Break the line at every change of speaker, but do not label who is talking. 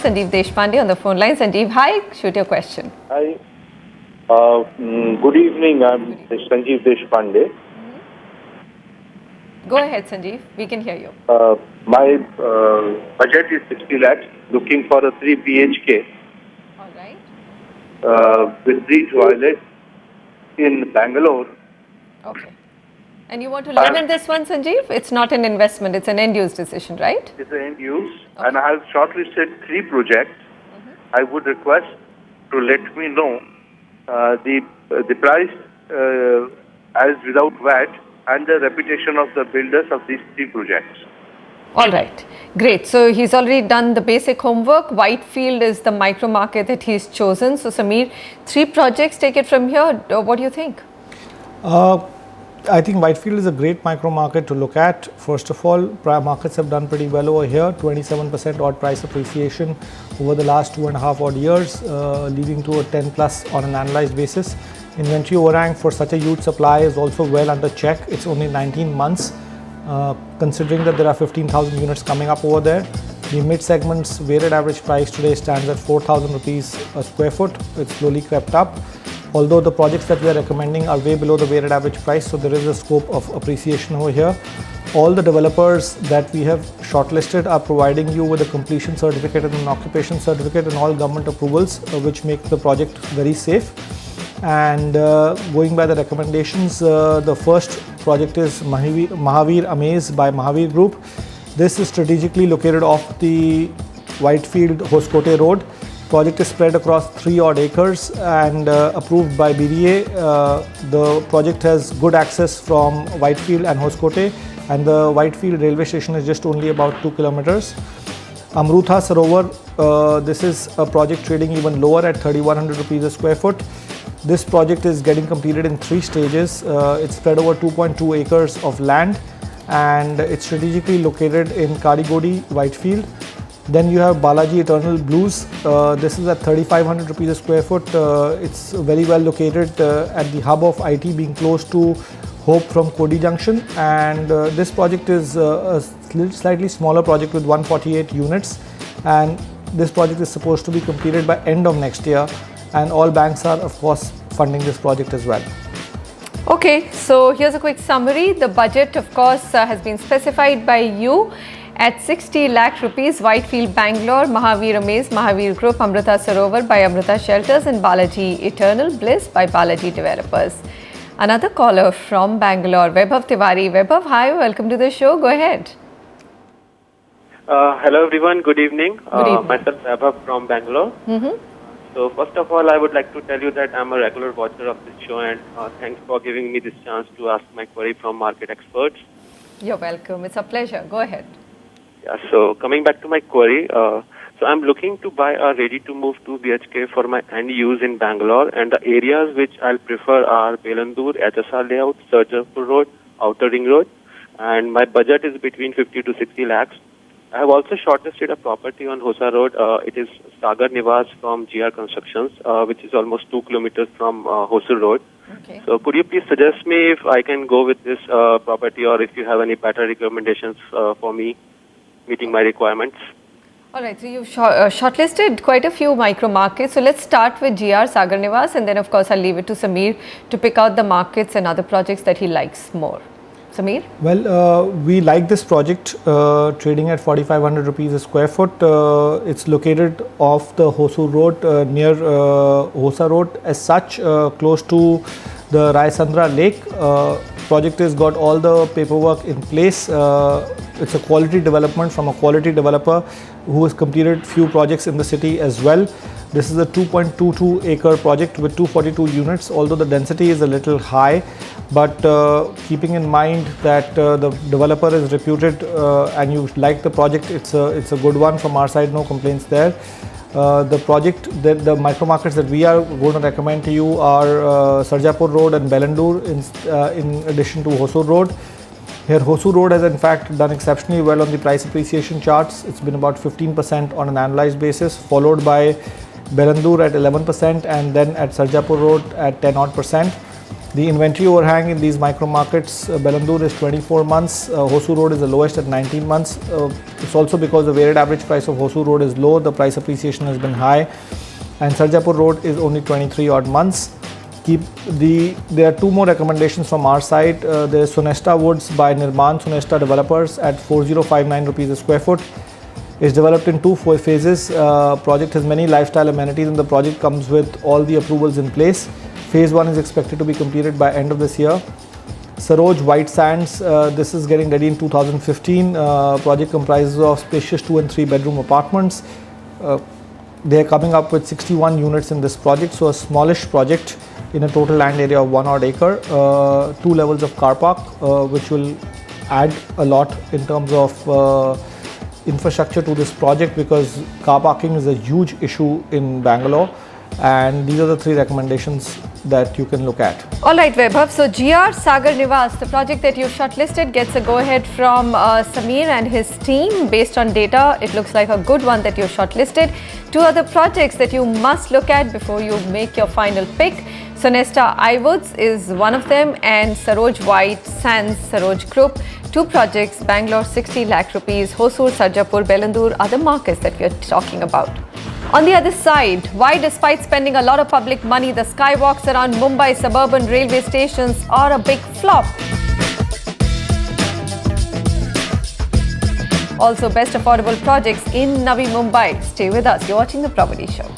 Sanjeev Deshpande on the phone line. Sanjeev, hi. Shoot your question.
Hi. Good evening. I'm Sanjeev Deshpande.
Go ahead, Sanjeev. We can hear you.
My budget is 60 lakhs. Looking for a 3 BHK
All right.
with 3 toilets in Bangalore.
Okay. And you want to live in this one, Sanjeev? It's not an investment. It's an end-use decision, right?
It's an end use, and I have shortlisted 3 projects. I would request to let me know the price as without VAT and the reputation of the builders of these 3 projects.
All right. Great. So he's already done the basic homework. Whitefield is the micro market that he's chosen. So Sameer, 3 projects, take it from here. What do you think?
I think Whitefield is a great micro market to look at. First of all, markets have done pretty well over here, 27% odd price appreciation over the last 2.5 odd years, leading to a 10 plus on an analyzed basis. Inventory overhang for such a huge supply is also well under check. It's only 19 months, considering that there are 15,000 units coming up over there. The mid segment's weighted average price today stands at 4,000 rupees a square foot. It's slowly crept up. Although the projects that we are recommending are way below the weighted average price, so there is a scope of appreciation over here. All the developers that we have shortlisted are providing you with a completion certificate and an occupation certificate and all government approvals, which make the project very safe. And going by the recommendations, the first project is Mahavir Amaze by Mahavir Group. This is strategically located off the Whitefield Hoskote Road. Project is spread across 3 odd acres and approved by BDA. The project has good access from Whitefield and Hoskote, and the Whitefield railway station is just only about 2 kilometers. Amrutha Sarovar, this is a project trading even lower at 3,100 rupees a square foot. This project is getting completed in 3 stages. It's spread over 2.2 acres of land, and it's strategically located in Karigodi, Whitefield. Then you have Balaji Eternal Blues. This is at 3,500 rupees a square foot. It's very well located at the hub of IT, being close to Hope from Kodi Junction. And this project is a slightly smaller project with 148 units. And this project is supposed to be completed by end of next year. And all banks are, of course, funding this project as well.
Okay, so here's a quick summary. The budget, of course, has been specified by you at 60 lakh rupees. Whitefield, Bangalore, Mahavir Amaze, Mahavir Group, Amrita Sarovar by Amrita Shelters, and Balaji Eternal Bliss by Balaji Developers. Another caller from Bangalore, Vaibhav Tiwari. Vaibhav, hi, welcome to the show. Go ahead.
Hello everyone, good evening.
Good evening.
Myself Vaibhav from Bangalore. So first of all, I would like to tell you that I'm a regular watcher of this show, and thanks for giving me this chance to ask my query from market experts.
You're welcome. It's a pleasure. Go ahead.
Yeah, so coming back to my query, so I'm looking to buy a ready-to-move 2 BHK for my end use in Bangalore, and the areas which I'll prefer are Belandur, HSR Layout, Sarjapur Road, Outer Ring Road, and my budget is between 50 to 60 lakhs. I have also shortlisted a property on Hosa Road. It is Sagar Nivas from GR Constructions, which is almost 2 kilometers from Hosur Road.
Okay.
So could you please suggest me if I can go with this property, or if you have any better recommendations for me meeting my requirements?
All right, so you've shortlisted quite a few micro markets. So let's start with GR Sagar Nivas, and then of course I'll leave it to Sameer to pick out the markets and other projects that he likes more. Sameer?
Well, we like this project, trading at 4,500 rupees a square foot. It's located off the Hosur Road, near Hosa Road as such, close to the Raisandra Lake. Project has got all the paperwork in place. It's a quality development from a quality developer who has completed few projects in the city as well. This is a 2.22 acre project with 242 units, although the density is a little high. But keeping in mind that the developer is reputed and you like the project, it's a good one from our side, no complaints there. The project, the micro markets that we are going to recommend to you are Sarjapur Road and Belandur in addition to Hosur Road. Here Hosur Road has in fact done exceptionally well on the price appreciation charts. It's been about 15% on an annualized basis, followed by Belandur at 11% and then at Sarjapur Road at 10 odd percent. The inventory overhang in these micro markets, Belandur is 24 months, Hosur Road is the lowest at 19 months. It's also because the weighted average price of Hosur Road is low, the price appreciation has been high, and Sarjapur Road is only 23 odd months. There are two more recommendations from our side. There is Sonesta Woods by Nirman Sonesta Developers at 4059 rupees a square foot. It's developed in two phases. Project has many lifestyle amenities and the project comes with all the approvals in place. Phase 1 is expected to be completed by end of this year. Saroj White Sands, this is getting ready in 2015. Project comprises of spacious 2 and 3 bedroom apartments. They are coming up with 61 units in this project, so a smallish project in a total land area of 1 odd acre. 2 levels of car park, which will add a lot in terms of infrastructure to this project, because car parking is a huge issue in Bangalore, and these are the 3 recommendations that you can look at.
All right, Vaibhav. So GR Sagar Nivas, the project that you've shortlisted, gets a go-ahead from Samir and his team. Based on data, it looks like a good one that you've shortlisted. 2 other projects that you must look at before you make your final pick. Sonesta iWoods is one of them, and Saroj White Sands Saroj Group. 2 projects, Bangalore 60 lakh rupees, Hosur, Sarjapur, Belandur are the markets that we are talking about. On the other side, why despite spending a lot of public money, the skywalks around Mumbai suburban railway stations are a big flop? Also, best affordable projects in Navi Mumbai. Stay with us. You're watching The Property Show.